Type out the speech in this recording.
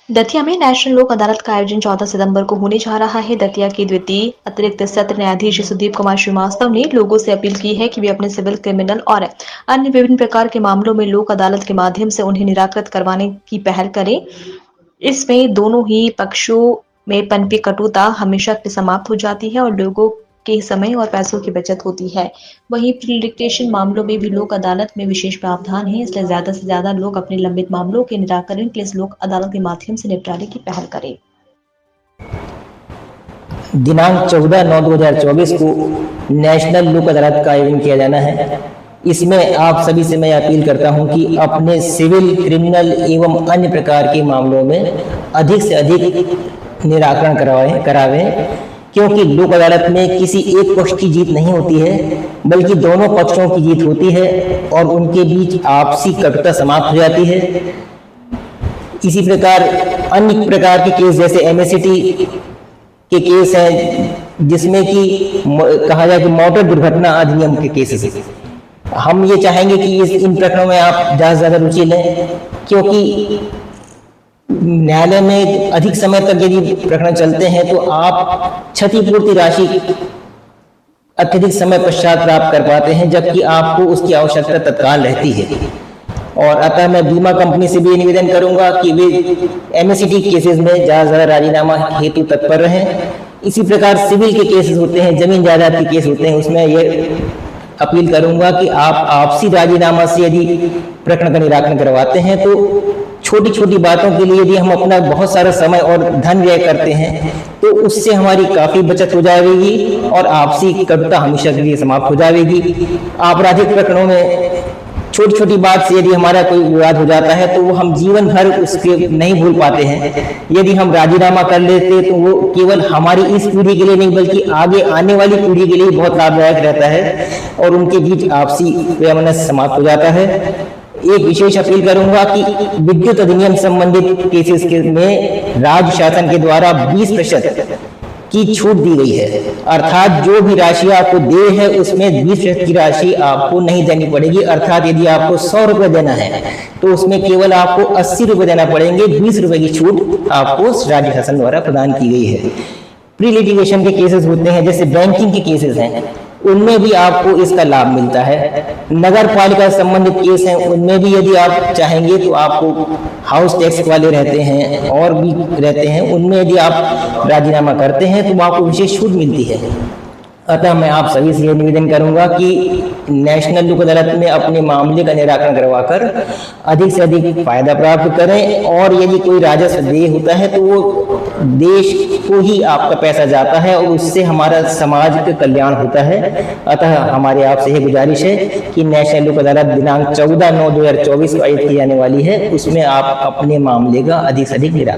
दतिया में नेशनल लोक अदालत का आयोजन 14 सितंबर को होने जा रहा है। दतिया के द्वितीय अतिरिक्त सत्र न्यायाधीश सुदीप कुमार श्रीवास्तव ने लोगों से अपील की है कि वे अपने सिविल, क्रिमिनल और अन्य विभिन्न प्रकार के मामलों में लोक अदालत के माध्यम से उन्हें निराकृत करवाने की पहल करें। इसमें दोनों ही पक्षों में पनपी कटुता हमेशा के समाप्त हो जाती है और लोगों के समय और पैसों की बचत होती है। वहीं प्री लिटिगेशन मामलों में भी लोक अदालत में विशेष प्रावधान है, इसलिए ज्यादा से ज्यादा लोग अपने लंबित मामलों के निराकरण के लिए इस लोक अदालत के माध्यम से निपटारे की पहल करें। दिनांक 14/9/2024 को नेशनल लोक अदालत का आयोजन किया जाना है। इसमें आप सभी से मैं अपील करता हूं कि अपने सिविल, क्रिमिनल एवं अन्य प्रकार के मामलों में अधिक से अधिक निराकरण करावें, क्योंकि लोक अदालत में किसी एक पक्ष की जीत नहीं होती है, बल्कि दोनों पक्षों की जीत होती है और उनके बीच आपसी कटुता समाप्त हो जाती है। इसी प्रकार अन्य प्रकार के केस जैसे एमएससीटी के केस हैं, जिसमें कि कहा जाए कि मोटर दुर्घटना अधिनियम के केसेस हैं। हम ये चाहेंगे कि इन प्रकरणों में आप ज़्यादा से ज़्यादा रुचि लें, क्योंकि न्यायालय में अधिक समय तक यदि प्रकरण चलते हैं तो आप क्षतिपूर्ति राशि अत्यधिक समय पश्चात प्राप्त कर पाते हैं, जबकि आपको उसकी आवश्यकता तत्काल रहती है। और अतः मैं बीमा कंपनी से भी निवेदन करूंगा कि वे एमएससीटी केसेस में ज़्यादा से ज़्यादा राजीनामा हेतु तत्पर रहें। इसी प्रकार सिविल के केसेस होते हैं, जमीन जायदाद के केस होते हैं, उसमें ये अपील करूंगा कि आप आपसी राजीनामा से यदि प्रकरण का निराकरण करवाते हैं तो छोटी छोटी बातों के लिए यदि हम अपना बहुत सारा समय और धन व्यय करते हैं तो उससे हमारी काफी बचत हो जाएगी और आपसी कटुता हमेशा के लिए समाप्त हो जाएगी। आपराधिक प्रकरणों में छोटी छोटी बात से यदि हमारा कोई विवाद हो जाता है तो वो हम जीवन भर उसके नहीं भूल पाते हैं। यदि हम राजीनामा कर लेते तो वो केवल हमारी इस पीढ़ी के लिए नहीं बल्कि आगे आने वाली पीढ़ी के लिए बहुत लाभदायक रहता है और उनके बीच आपसी वैमनस्य समाप्त हो जाता है। एक विशेष अपील करूंगा कि विद्युत अधिनियम संबंधित केसेस में राज्य शासन के द्वारा 20% की छूट दी गई है, अर्थात जो भी राशि आपको दे है उसमें 20% की राशि आपको नहीं देनी पड़ेगी। अर्थात यदि आपको 100 रुपए देना है तो उसमें केवल आपको 80 रुपए देना पड़ेंगे। 20 रुपए की छूट आपको राज्य शासन द्वारा प्रदान की गई है। प्री लिटिगेशन के केसेस होते हैं, जैसे बैंकिंग के केसेस हैं, उनमें भी आपको इसका लाभ मिलता है। नगर पालिका संबंधित केस हैं, उनमें भी यदि आप चाहेंगे तो आपको हाउस टैक्स वाले रहते हैं और भी रहते हैं, उनमें यदि आप राजीनामा करते हैं तो आपको विशेष छूट मिलती है। अतः मैं आप सभी से निवेदन करूंगा कि नेशनल लोक अदालत में अपने मामले का निराकरण करवाकर अधिक से अधिक फायदा प्राप्त करें और यदि कोई राजस्व देय होता है तो वो देश को ही आपका पैसा जाता है और उससे हमारा समाज का कल्याण होता है। अतः हमारे आपसे यह गुजारिश है कि नेशनल लोक अदालत दिनांक 14/9/2024 को आयोजित की जाने वाली है, उसमें आप अपने मामले का अधिक से अधिक निराकरण